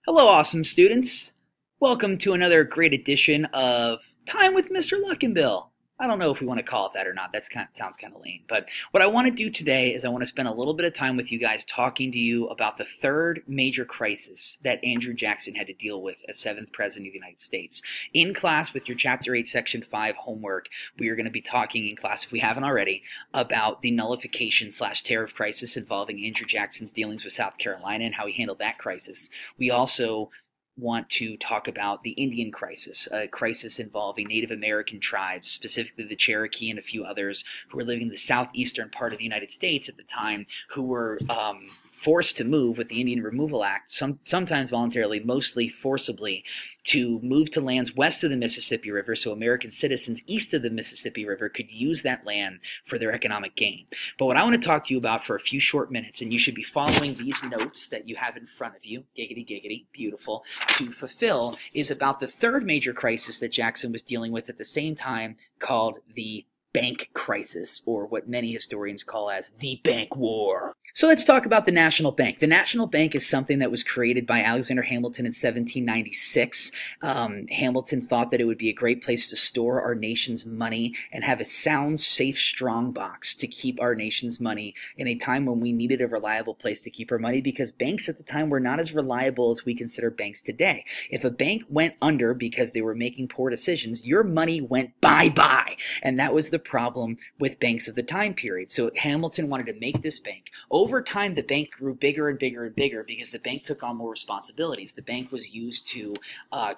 Hello, awesome students. Welcome to another great edition of Time with Mr. Luckenbill. I don't know if we want to call it that or not. Sounds kind of lame. But what I want to do today is I want to spend a little bit of time with you guys talking to you about the third major crisis that Andrew Jackson had to deal with as 7th President of the United States. In class with your Chapter 8, Section 5 homework, we are going to be talking in class, if we haven't already, about the nullification/tariff crisis involving Andrew Jackson's dealings with South Carolina and how he handled that crisis. We also want to talk about the Indian crisis, a crisis involving Native American tribes, specifically the Cherokee and a few others who were living in the southeastern part of the United States at the time, who were forced to move with the Indian Removal Act, sometimes voluntarily, mostly forcibly, to move to lands west of the Mississippi River so American citizens east of the Mississippi River could use that land for their economic gain. But what I want to talk to you about for a few short minutes, and you should be following these notes that you have in front of you, giggity, giggity, beautiful, to fulfill, is about the third major crisis that Jackson was dealing with at the same time, called the bank crisis, or what many historians call as the bank war. So let's talk about the National Bank. The National Bank is something that was created by Alexander Hamilton in 1796. Hamilton thought that it would be a great place to store our nation's money and have a sound, safe, strong box to keep our nation's money in a time when we needed a reliable place to keep our money, because banks at the time were not as reliable as we consider banks today. If a bank went under because they were making poor decisions, your money went bye-bye. And that was the problem with banks of the time period. So Hamilton wanted to make this bank. Over time, the bank grew bigger and bigger and bigger because the bank took on more responsibilities. The bank was used to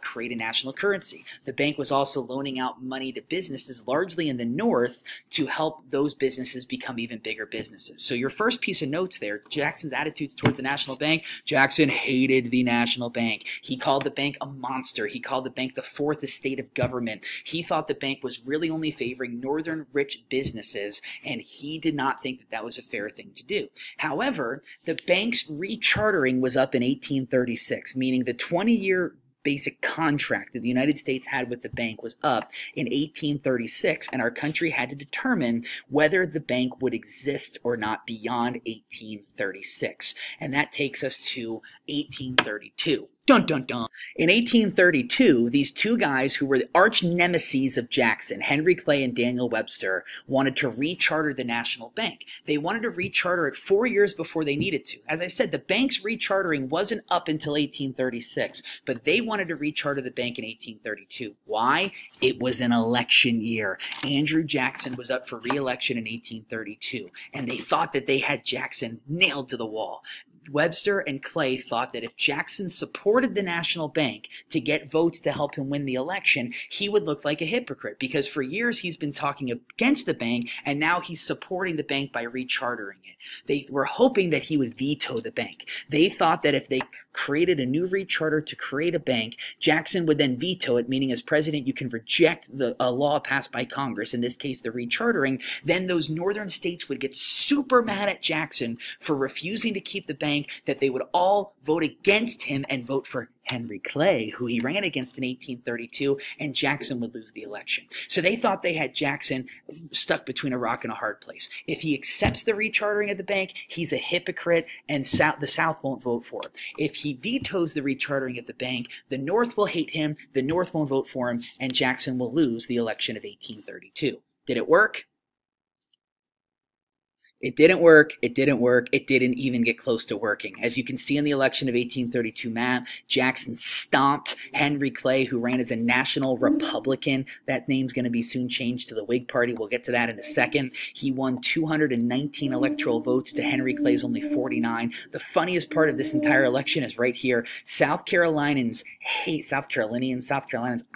create a national currency. The bank was also loaning out money to businesses, largely in the North, to help those businesses become even bigger businesses. So your first piece of notes there, Jackson's attitudes towards the National Bank. Jackson hated the National Bank. He called the bank a monster. He called the bank the fourth estate of government. He thought the bank was really only favoring northern rich businesses, and he did not think that that was a fair thing to do. However, the bank's rechartering was up in 1836, meaning the 20-year basic contract that the United States had with the bank was up in 1836, and our country had to determine whether the bank would exist or not beyond 1836. And that takes us to 1832. Dun, dun, dun. In 1832, these two guys who were the arch nemeses of Jackson, Henry Clay and Daniel Webster, wanted to recharter the National Bank. They wanted to recharter it 4 years before they needed to. As I said, the bank's rechartering wasn't up until 1836, but they wanted to recharter the bank in 1832. Why? It was an election year. Andrew Jackson was up for re-election in 1832, and they thought that they had Jackson nailed to the wall. Webster and Clay thought that if Jackson supported the National Bank to get votes to help him win the election, he would look like a hypocrite, because for years he's been talking against the bank, and now he's supporting the bank by rechartering it. They were hoping that he would veto the bank. They thought that if they created a new recharter to create a bank, Jackson would then veto it, meaning as president you can reject a law passed by Congress, in this case the rechartering. Then those northern states would get super mad at Jackson for refusing to keep the bank, that they would all vote against him and vote for Henry Clay, who he ran against in 1832, and Jackson would lose the election. So they thought they had Jackson stuck between a rock and a hard place. If he accepts the rechartering of the bank, he's a hypocrite, and the South won't vote for him. If he vetoes the rechartering of the bank, the North will hate him, the North won't vote for him, and Jackson will lose the election of 1832. Did it work? It didn't work. It didn't work. It didn't even get close to working. As you can see in the election of 1832 map, Jackson stomped Henry Clay, who ran as a national Republican. That name's going to be soon changed to the Whig Party. We'll get to that in a second. He won 219 electoral votes to Henry Clay's only 49. The funniest part of this entire election is right here. South Carolinians, I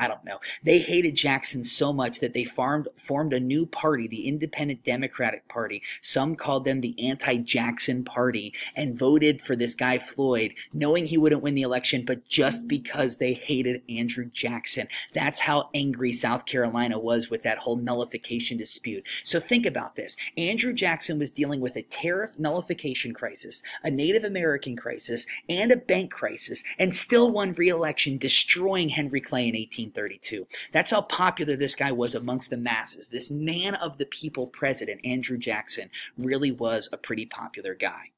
don't know. They hated Jackson so much that they formed a new party, the Independent Democratic Party. Some called them the Anti-Jackson Party, and voted for this guy Floyd, knowing he wouldn't win the election, but just because they hated Andrew Jackson. That's how angry South Carolina was with that whole nullification dispute. So think about this. Andrew Jackson was dealing with a tariff nullification crisis, a Native American crisis, and a bank crisis, and still won re-election, destroying Henry Clay in 1832. That's how popular this guy was amongst the masses. This man of the people president, Andrew Jackson, really was a pretty popular guy.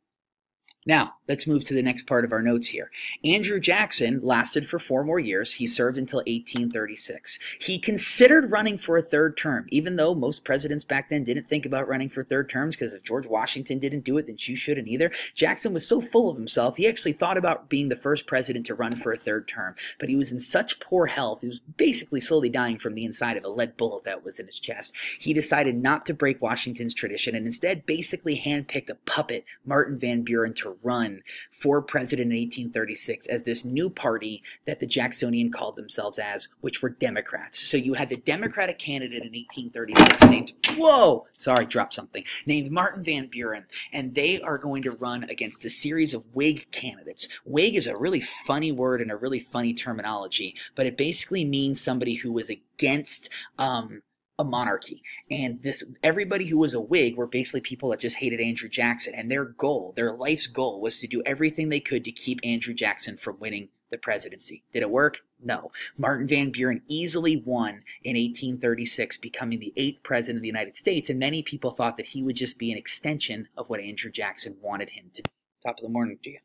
Now, let's move to the next part of our notes here. Andrew Jackson lasted for 4 more years. He served until 1836. He considered running for a third term, even though most presidents back then didn't think about running for third terms, because if George Washington didn't do it, then you shouldn't either. Jackson was so full of himself, he actually thought about being the first president to run for a third term, but he was in such poor health, he was basically slowly dying from the inside of a lead bullet that was in his chest. He decided not to break Washington's tradition and instead basically handpicked a puppet, Martin Van Buren, to run for president in 1836 as this new party that the Jacksonian called themselves as, which were Democrats. So you had the Democratic candidate in 1836 named Martin Van Buren, and they are going to run against a series of Whig candidates. Whig is a really funny word and a really funny terminology, but it basically means somebody who was against a monarchy. And everybody who was a Whig were basically people that just hated Andrew Jackson, and their life's goal was to do everything they could to keep Andrew Jackson from winning the presidency. Did it work? No. Martin Van Buren easily won in 1836, becoming the 8th president of the United States, and many people thought that he would just be an extension of what Andrew Jackson wanted him to do. Top of the morning to you.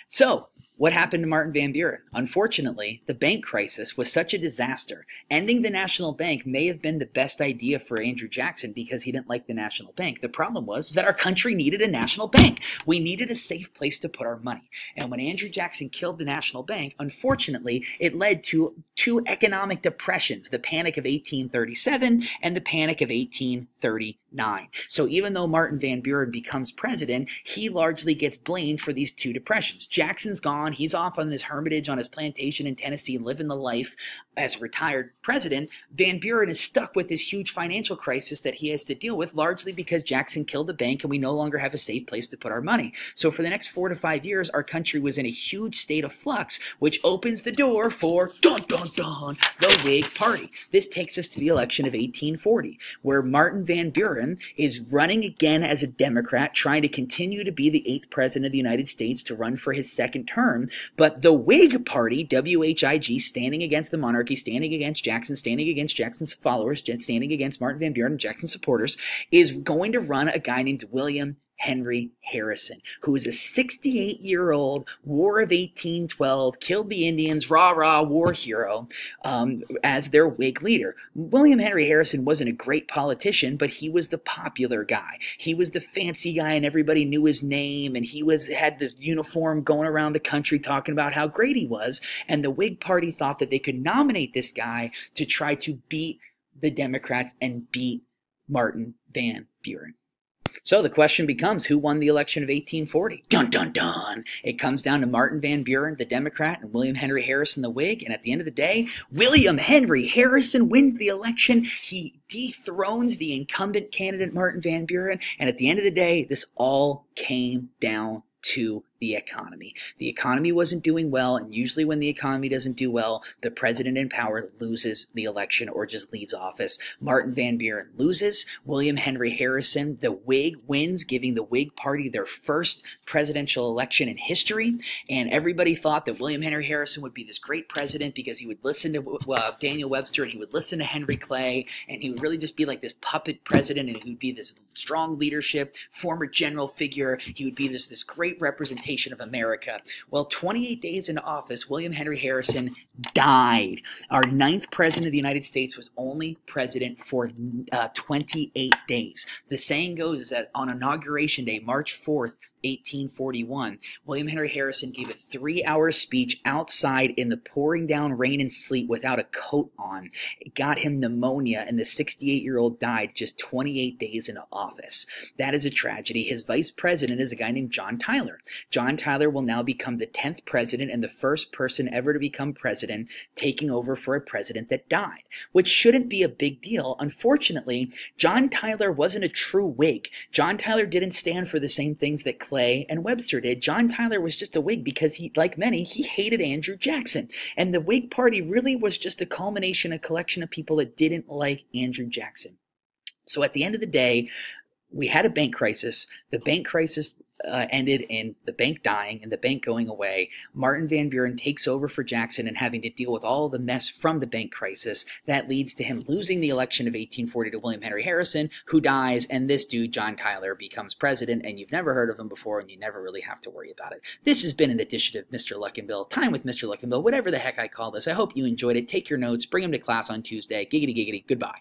So, what happened to Martin Van Buren? Unfortunately, the bank crisis was such a disaster. Ending the National Bank may have been the best idea for Andrew Jackson because he didn't like the National Bank. The problem was that our country needed a national bank. We needed a safe place to put our money. And when Andrew Jackson killed the National Bank, unfortunately, it led to 2 economic depressions, the Panic of 1837 and the Panic of 1839. So even though Martin Van Buren becomes president, he largely gets blamed for these 2 depressions. Jackson's gone. He's off on his hermitage on his plantation in Tennessee, living the life as retired president. Van Buren is stuck with this huge financial crisis that he has to deal with, largely because Jackson killed the bank and we no longer have a safe place to put our money. So for the next 4 to 5 years, our country was in a huge state of flux, which opens the door for, dun, dun, dun, the Whig Party. This takes us to the election of 1840, where Martin Van Buren is running again as a Democrat, trying to continue to be the 8th president of the United States to run for his 2nd term. But the Whig Party, WHIG, standing against the monarchy, standing against Jackson, standing against Jackson's followers, standing against Martin Van Buren and Jackson's supporters, is going to run a guy named William Henry Harrison, who is a 68-year-old War of 1812, killed the Indians, rah-rah, war hero, as their Whig leader. William Henry Harrison wasn't a great politician, but he was the popular guy. He was the fancy guy, and everybody knew his name, and he had the uniform going around the country talking about how great he was, and the Whig Party thought that they could nominate this guy to try to beat the Democrats and beat Martin Van Buren. So the question becomes, who won the election of 1840? Dun, dun, dun. It comes down to Martin Van Buren, the Democrat, and William Henry Harrison, the Whig. And at the end of the day, William Henry Harrison wins the election. He dethrones the incumbent candidate, Martin Van Buren. And at the end of the day, this all came down to the economy. The economy wasn't doing well, and usually when the economy doesn't do well, the president in power loses the election or just leaves office. Martin Van Buren loses. William Henry Harrison, the Whig, wins, giving the Whig Party their first presidential election in history. And everybody thought that William Henry Harrison would be this great president because he would listen to Daniel Webster, and he would listen to Henry Clay, and he would really just be like this puppet president, and he would be this strong leadership, former general figure. He would be this great representation of America. Well, 28 days into office, William Henry Harrison died. Our 9th president of the United States was only president for 28 days. The saying goes is that on Inauguration Day, March 4th, 1841, William Henry Harrison gave a 3-hour speech outside in the pouring down rain and sleet without a coat on. It got him pneumonia, and the 68-year-old died just 28 days into office. That is a tragedy. His vice president is a guy named John Tyler. John Tyler will now become the 10th president and the first person ever to become president, taking over for a president that died, which shouldn't be a big deal. Unfortunately, John Tyler wasn't a true Whig. John Tyler didn't stand for the same things that Clay and Webster did. John Tyler was just a Whig because he, like many, he hated Andrew Jackson. And the Whig Party really was just a culmination, a collection of people that didn't like Andrew Jackson. So at the end of the day, we had a bank crisis. The bank crisis ended in the bank dying and the bank going away. Martin Van Buren takes over for Jackson and having to deal with all the mess from the bank crisis. That leads to him losing the election of 1840 to William Henry Harrison, who dies, and this dude, John Tyler, becomes president, and you've never heard of him before, and you never really have to worry about it. This has been an edition of Mr. Luckinbill, Time with Mr. Luckinbill, whatever the heck I call this. I hope you enjoyed it. Take your notes, bring them to class on Tuesday. Giggity, giggity, goodbye.